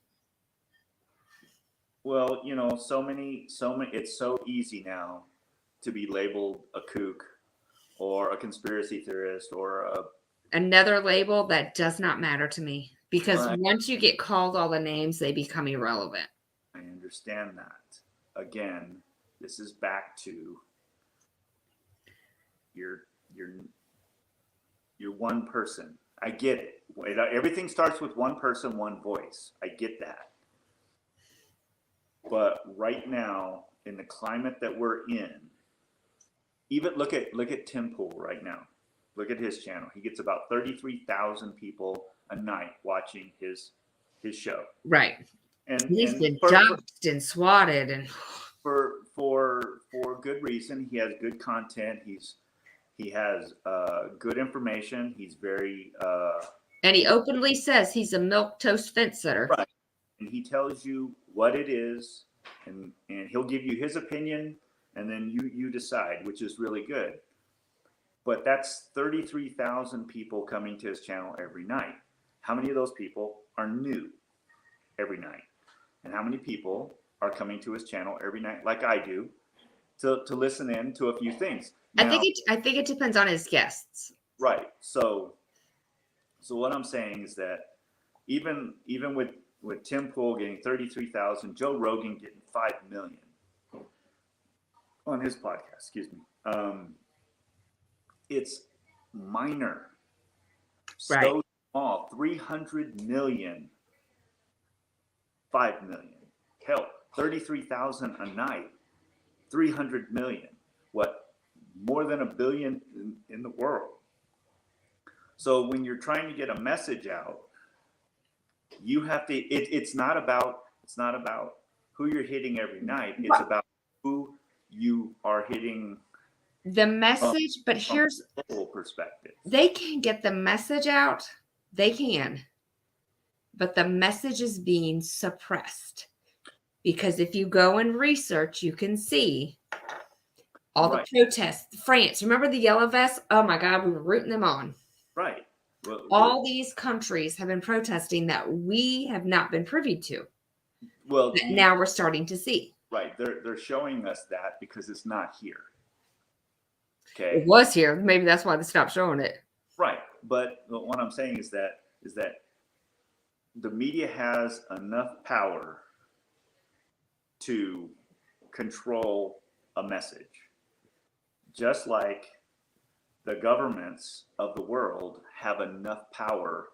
Well, so many, it's so easy now to be labeled a kook or a conspiracy theorist or another label that does not matter to me, because once you get called all the names, they become irrelevant. I understand that. Again, this is back to you're one person. I get it. Everything starts with one person, one voice. I get that. But right now, in the climate that we're in, even look at Tim Pool right now. Look at his channel. He gets about 33,000 people a night watching his show. Right. And he's been doxxed and swatted, and for good reason. He has good content. He has good information. He's very and he openly says he's a milquetoast fence sitter. Right. And he tells you what it is, and he'll give you his opinion, and then you decide, which is really good. But that's 33,000 people coming to his channel every night. How many of those people are new every night? And how many people are coming to his channel every night, like I do, to listen in to a few things? Now, I think it depends on his guests. Right. So what I'm saying is that even with Tim Pool getting 33,000, Joe Rogan getting 5 million on his podcast, excuse me. It's minor. Right. So small. 300 million, 5 million. Hell, 33,000 a night, 300 million. What? More than 1 billion in the world. So when you're trying to get a message out, you have to. It's not about who you're hitting every night. It's about who you are hitting. The message, but here's a whole perspective. They can get the message out. They can, but the message is being suppressed, because if you go and research, you can see all the protests. France, remember the yellow vests? Oh my God, we were rooting them on. Right. Well, All these countries have been protesting that we have not been privy to. well, That now we're starting to see. right. They're showing us that because it's not here. It Okay. was here. Maybe that's why they stopped showing it. Right. But what I'm saying is that the media has enough power to control a message, just like the governments of the world have enough power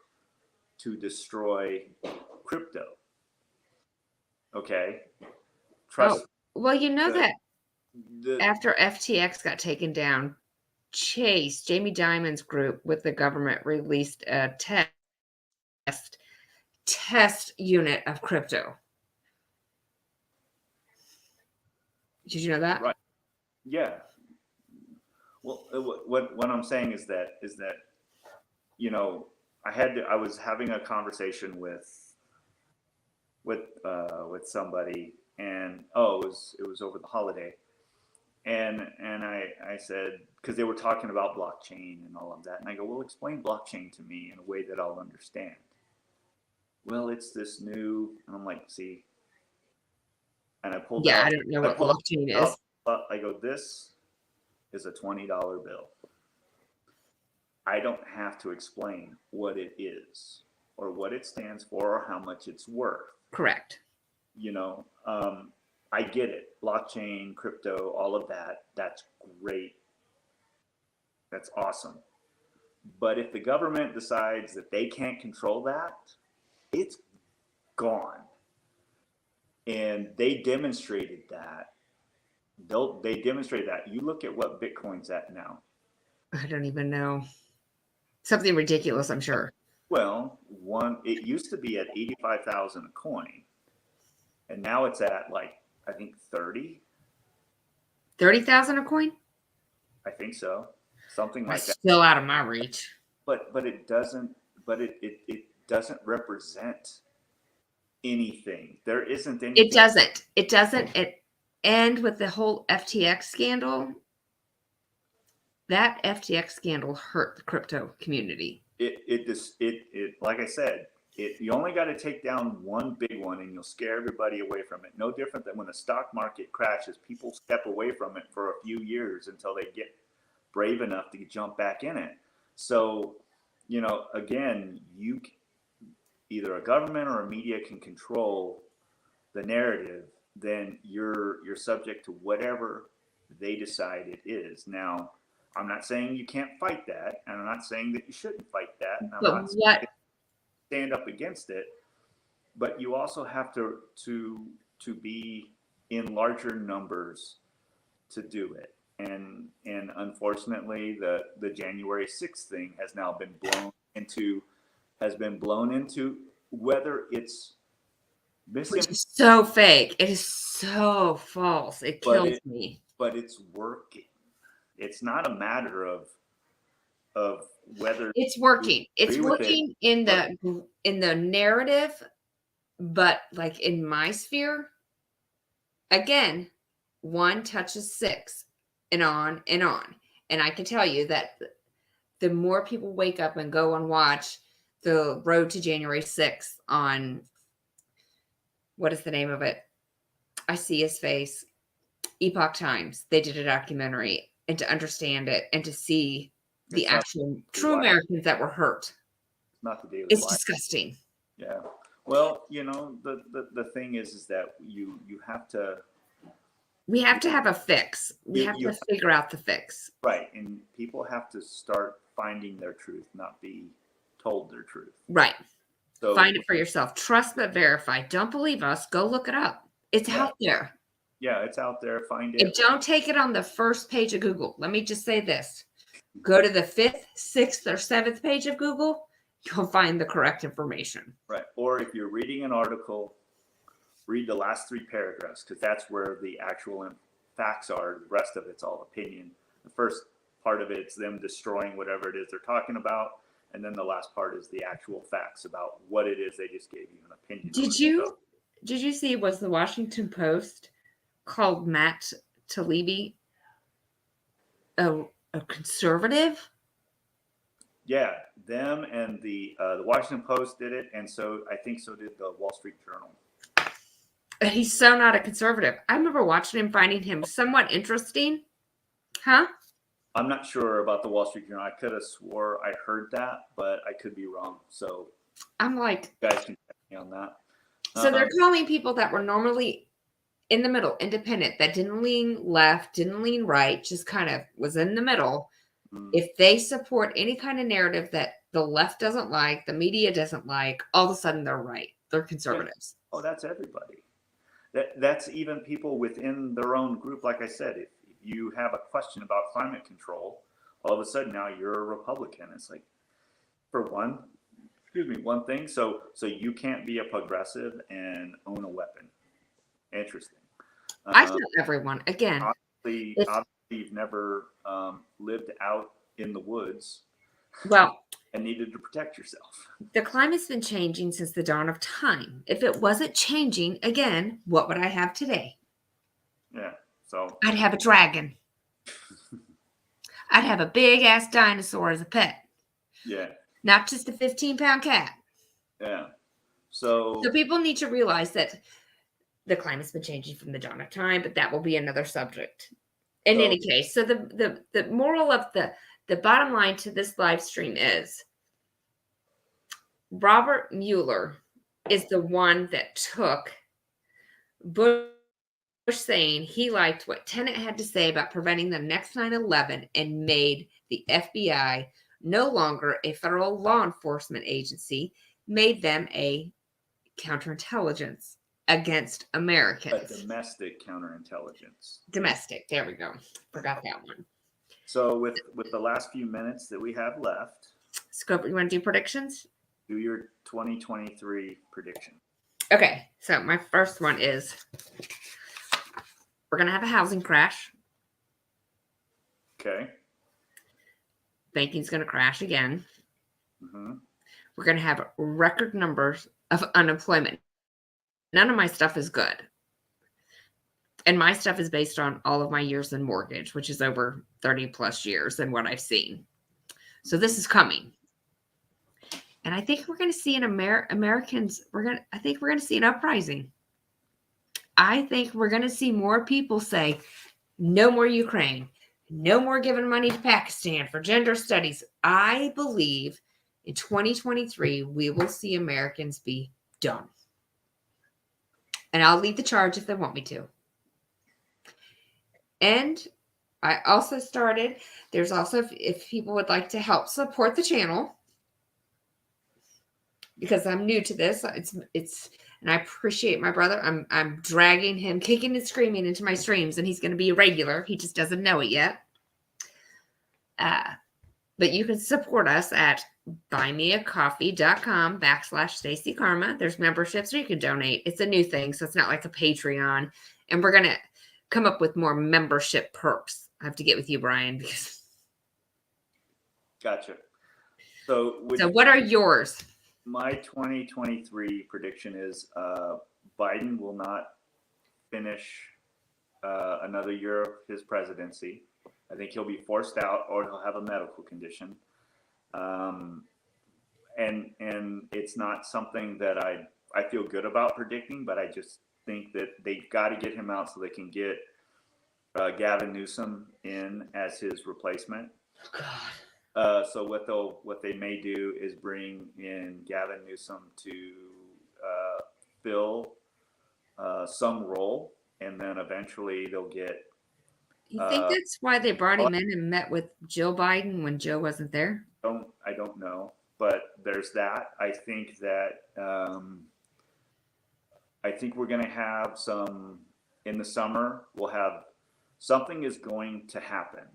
to destroy crypto. Okay. Trust. Well, you know the, that the after FTX got taken down, Jamie Dimon's group with the government released a test unit of crypto. Did you know that? right. Yeah. Well, what I'm saying is that I was having a conversation with somebody, and it was over the holiday, and I said, because they were talking about blockchain and all of that, and I go, well, explain blockchain to me in a way that I'll understand. Well, it's this new, and I'm like, see, and I pulled Yeah, out, I don't know I what pulled blockchain out, is. I go, this is a $20 bill. I don't have to explain what it is or what it stands for or how much it's worth. Correct. I get it. Blockchain, crypto, all of that. That's great. That's awesome. But if the government decides that they can't control that, it's gone. And they demonstrated that. They demonstrated that. You look at what Bitcoin's at now. I don't even know. Something ridiculous, I'm sure. Well, it used to be at 85,000 a coin, and now it's at like I think 30. 30,000 a coin? I think so, something like That's that. still out of my reach. But it doesn't. But it doesn't represent anything. There isn't anything. It doesn't. It doesn't. And with the whole FTX scandal, that FTX scandal hurt the crypto community. It like I said, you only got to take down one big one and you'll scare everybody away from it. No different than when the stock market crashes, people step away from it for a few years until they get brave enough to jump back in it. So, again, either a government or a media can control the narrative, then you're subject to whatever they decide it is. Now, I'm not saying you can't fight that, and I'm not saying that you shouldn't fight that, and I'm But not saying what stand up against it, but you also have to be in larger numbers to do it. And unfortunately, the January 6th thing has now been blown into whether it's which is so fake. It is so false. It kills me. But it's working. It's not a matter of whether It's working. It's agree with working in the narrative, but like in my sphere, again, one touches six and on and on. And I can tell you that the more people wake up and go and watch the Road to January 6th on, what is the name of it? I see his face. Epoch Times. They did a documentary, and to understand it and to see the actual true Americans that were hurt. Not the daily. It's disgusting. Yeah. Well, the thing is that you have to. We have to have a fix. We have to figure out the fix. Right, and people have to start finding their truth, not be told their truth. Right. So find it for yourself. Trust but verify. Don't believe us. Go look it up. It's out there. Yeah, it's out there. Find it. And don't take it on the first page of Google. Let me just say this. Go to the 5th, 6th, or 7th page of Google. You'll find the correct information. Right. Or if you're reading an article, read the last 3 paragraphs, because that's where the actual facts are. The rest of it's all opinion. The first part of it's them destroying whatever it is they're talking about. And then the last part is the actual facts about what it is they just gave you an opinion. Did you see, was the Washington Post called Matt Taibbi a conservative? Yeah, them and the Washington Post did it, and so I think so did the Wall Street Journal. And he's so not a conservative. I remember watching him, finding him somewhat interesting. Huh? I'm not sure about the Wall Street Journal. I could have swore I heard that, but I could be wrong. So I'm like, you guys can check me on that. so they're calling people that were normally in the middle, independent, that didn't lean left, didn't lean right, just kind of was in the middle. If they support any kind of narrative that the left doesn't like, the media doesn't like, all of a sudden they're right. They're conservatives. Oh, that's everybody. That's even people within their own group. Like I said, if you have a question about climate control, all of a sudden now you're a Republican. It's like, for one thing. So you can't be a progressive and own a weapon. Interesting. I tell everyone, again, Obviously, you've never lived out in the woods. Well, and needed to protect yourself. The climate's been changing since the dawn of time. If it wasn't changing, again, what would I have today? Yeah. So I'd have a dragon. I'd have a big ass dinosaur as a pet. Yeah. Not just a 15-pound cat. Yeah. So people need to realize that the climate's been changing from the dawn of time, but that will be another subject. In any case, so the moral of the bottom line to this live stream is Robert Mueller is the one that took Bush saying he liked what Tenet had to say about preventing the next 9/11 and made the FBI no longer a federal law enforcement agency, made them a counterintelligence against Americans. A domestic counterintelligence. Domestic. There we go. Forgot that one. So with the last few minutes that we have left, Scope, you want to do predictions? Do your 2023 prediction. Okay, so my first one is we're going to have a housing crash. Okay. Banking's going to crash again. Mm-hmm. We're going to have record numbers of unemployment. None of my stuff is good. And my stuff is based on all of my years in mortgage, which is over 30 plus years and what I've seen. So this is coming. And I think we're going to see Americans, I think we're going to see an uprising. I think we're going to see more people say, no more Ukraine, no more giving money to Pakistan for gender studies. I believe in 2023, we will see Americans be done. And I'll lead the charge if they want me to. And I also started, there's also, if people would like to help support the channel, because I'm new to this, it's, and I appreciate my brother. I'm dragging him, kicking and screaming into my streams, and he's going to be a regular. He just doesn't know it yet. But you can support us at buymeacoffee.com/Stacey Karma. There's memberships where you can donate. It's a new thing, so it's not like a Patreon. And we're going to come up with more membership perks. I have to get with you, Brian. Because... Gotcha. So what are yours? My 2023 prediction is Biden will not finish another year of his presidency. I think he'll be forced out, or he'll have a medical condition. And it's not something that I feel good about predicting, but I just think that they've got to get him out so they can get Gavin Newsom in as his replacement. Oh, God. So what they may do is bring in Gavin Newsom to fill some role, and then eventually they'll get. You think that's why they brought him in and met with Joe Biden when Joe wasn't there? I don't know, but there's that. I think that I think we're going to have some in the summer. We'll have something is going to happen.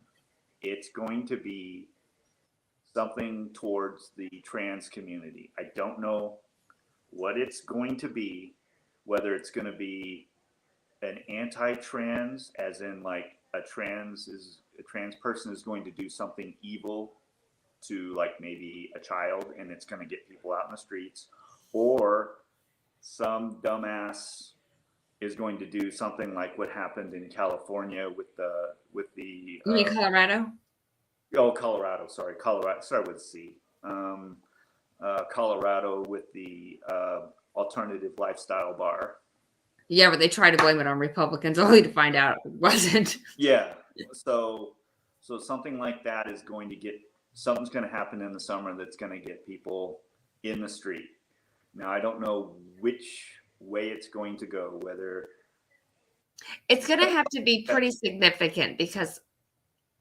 It's going to be something towards the trans community. I don't know what it's going to be, whether it's going to be an anti-trans, as in like a trans person is going to do something evil to like maybe a child and it's going to get people out in the streets, or some dumbass is going to do something like what happened in California with the you mean Colorado? Oh, Colorado. Sorry, Colorado. Start with C. Colorado with the alternative lifestyle bar. Yeah, but they try to blame it on Republicans only to find out it wasn't. Yeah. So something like that is going to get something's going to happen in the summer that's going to get people in the street. Now I don't know which way it's going to go. Whether It's going to have to be pretty significant because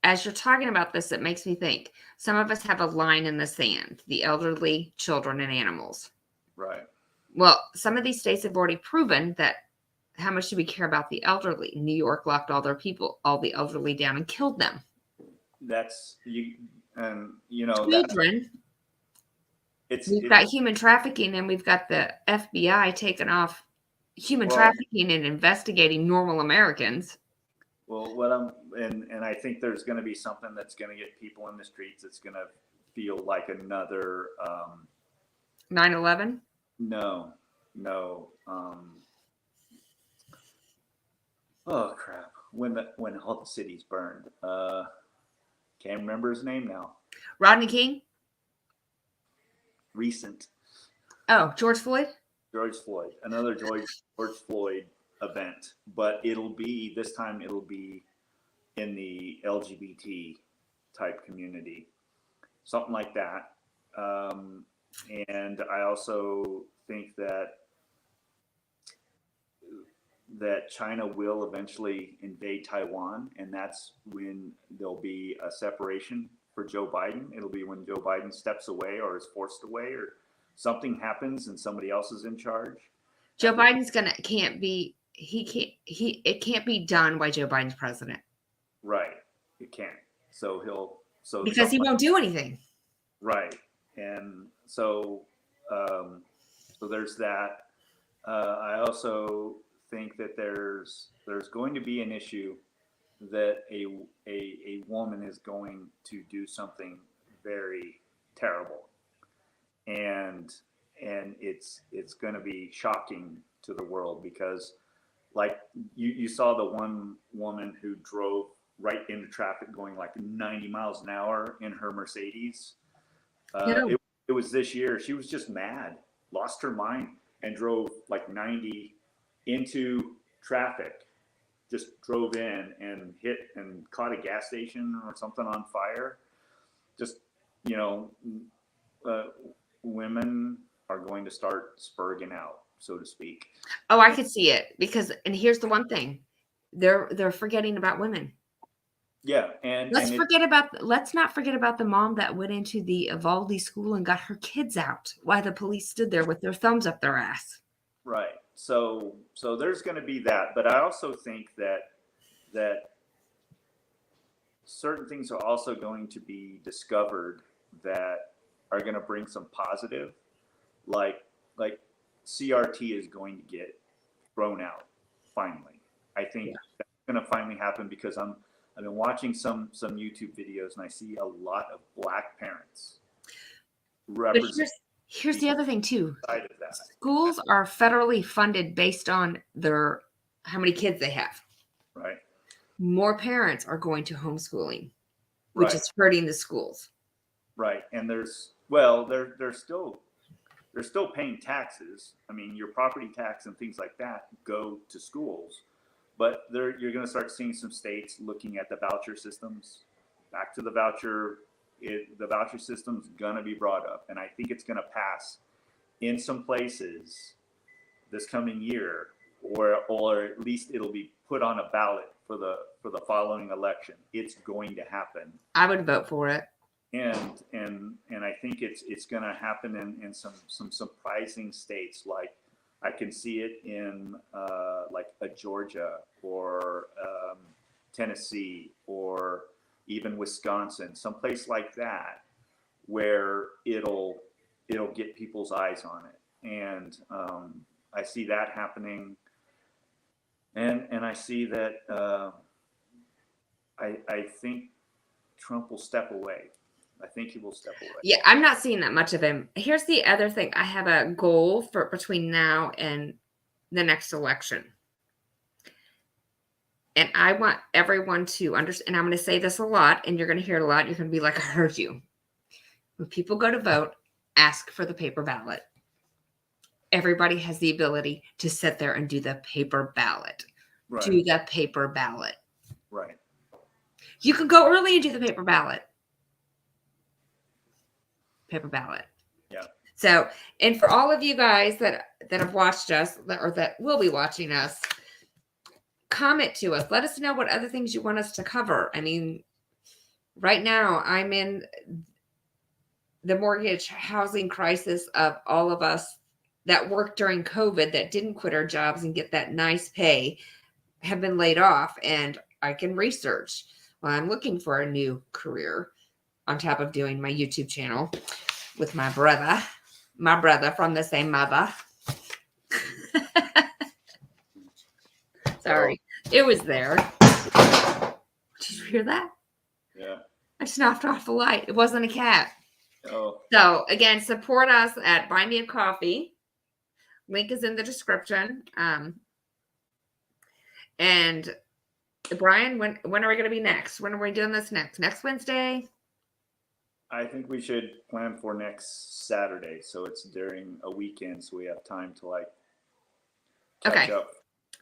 as you're talking about this, it makes me think some of us have a line in the sand, the elderly, children, and animals. right. Well, some of these states have already proven that how much do we care about the elderly? New York locked all the elderly down and killed them. That's you, and you know that Children, it's we've got human trafficking and we've got the FBI taking off human well, trafficking and investigating normal Americans. well, what I'm and I think there's going to be something that's going to get people in the streets. It's going to feel like another 9/11? no. Oh crap! When all the cities burned. Can't remember his name now. Rodney King? Recent Oh, George Floyd? George Floyd. Another George Floyd event, but this time it'll be in the LGBT type community, something like that. And I also think that China will eventually invade Taiwan, and that's when there'll be a separation for Joe Biden. It'll be when Joe Biden steps away or is forced away or something happens and somebody else is in charge. Joe Biden's it can't be done while Joe Biden's president. Right. It can't. Because he won't do anything. Right. And so there's that. I also think that there's going to be an issue that a woman is going to do something very terrible, and it's going to be shocking to the world because, like you saw the one woman who drove right into traffic going like 90 miles an hour in her Mercedes. It was this year. She was just mad, lost her mind, and drove like 90 into traffic. Just drove in and hit and caught a gas station or something on fire. Just, women are going to start spurging out, so to speak. Oh, I could see it and here's the one thing. They're forgetting about women. Yeah, let's not forget about the mom that went into the Uvalde school and got her kids out while the police stood there with their thumbs up their ass. Right. So there's going to be that, but I also think that certain things are also going to be discovered that are going to bring some positive, like CRT is going to get thrown out finally. I think that's going to finally happen because I've been watching some YouTube videos and I see a lot of Black parents represent. Here's the other thing too. Schools are federally funded based on how many kids they have. Right. More parents are going to homeschooling, which is hurting the schools. Right. And they're still paying taxes. I mean, your property tax and things like that go to schools. But you're going to start seeing some states looking at the voucher systems. Back to the voucher. The voucher system is going to be brought up, and I think it's going to pass in some places this coming year, or at least it'll be put on a ballot for the following election. It's going to happen. I would vote for it, and I think it's going to happen in some surprising states. Like I can see it in like a Georgia or Tennessee or even Wisconsin, someplace like that, where it'll get people's eyes on it. And I see that happening. And I see that I think Trump will step away. I think he will step away. Yeah, I'm not seeing that much of him. Here's the other thing. I have a goal for between now and the next election. And I want everyone to understand, and I'm going to say this a lot, and you're going to hear it a lot. You're going to be like, I heard you. When people go to vote, ask for the paper ballot. Everybody has the ability to sit there and do the paper ballot. Right. Do the paper ballot. Right. You can go early and do the paper ballot. Paper ballot. Yeah. So, and for all of you guys that have watched us or that will be watching us, comment to us. Let us know what other things you want us to cover. I mean, right now I'm in the mortgage housing crisis of all of us that worked during COVID that didn't quit our jobs and get that nice pay have been laid off, and I can research. Well, I'm looking for a new career on top of doing my YouTube channel with my brother from the same mother. Sorry, it was there. Did you hear that? Yeah. I snapped off the light. It wasn't a cat. Oh. So again, support us at Buy Me a Coffee. Link is in the description. And Brian, when are we going to be next? When are we doing this next? Next Wednesday? I think we should plan for next Saturday, so it's during a weekend, so we have time to like catch up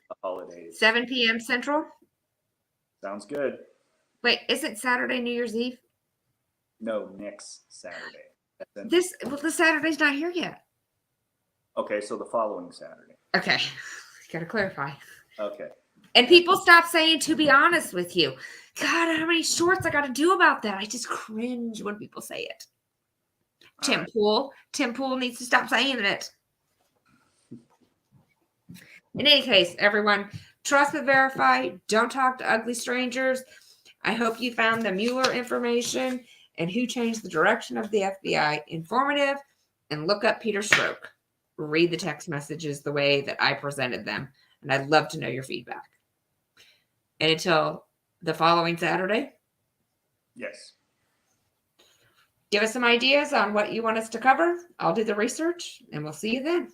the holidays. 7 p.m. Central? Sounds good. Wait, is it Saturday, New Year's Eve? No, next Saturday. The Saturday's not here yet. Okay, so the following Saturday. Okay. Got to clarify. Okay. And people stop saying, to be honest with you. God, how many shorts I got to do about that? I just cringe when people say it. Tim Pool needs to stop saying it. In any case, everyone, trust but verify. Don't talk to ugly strangers. I hope you found the Mueller information and who changed the direction of the FBI informative, and look up Peter Strzok. Read the text messages the way that I presented them, and I'd love to know your feedback. And until the following Saturday, yes, give us some ideas on what you want us to cover. I'll do the research, and we'll see you then.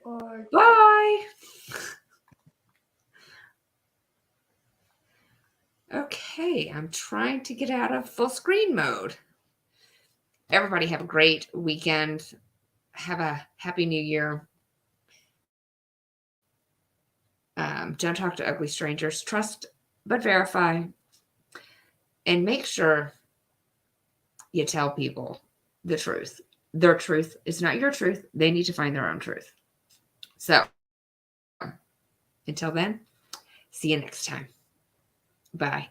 Bye. Bye. Okay, I'm trying to get out of full screen mode. Everybody have a great weekend. Have a happy new year. Don't talk to ugly strangers. Trust but verify. And make sure you tell people the truth. Their truth is not your truth. They need to find their own truth. So, until then, see you next time. Bye.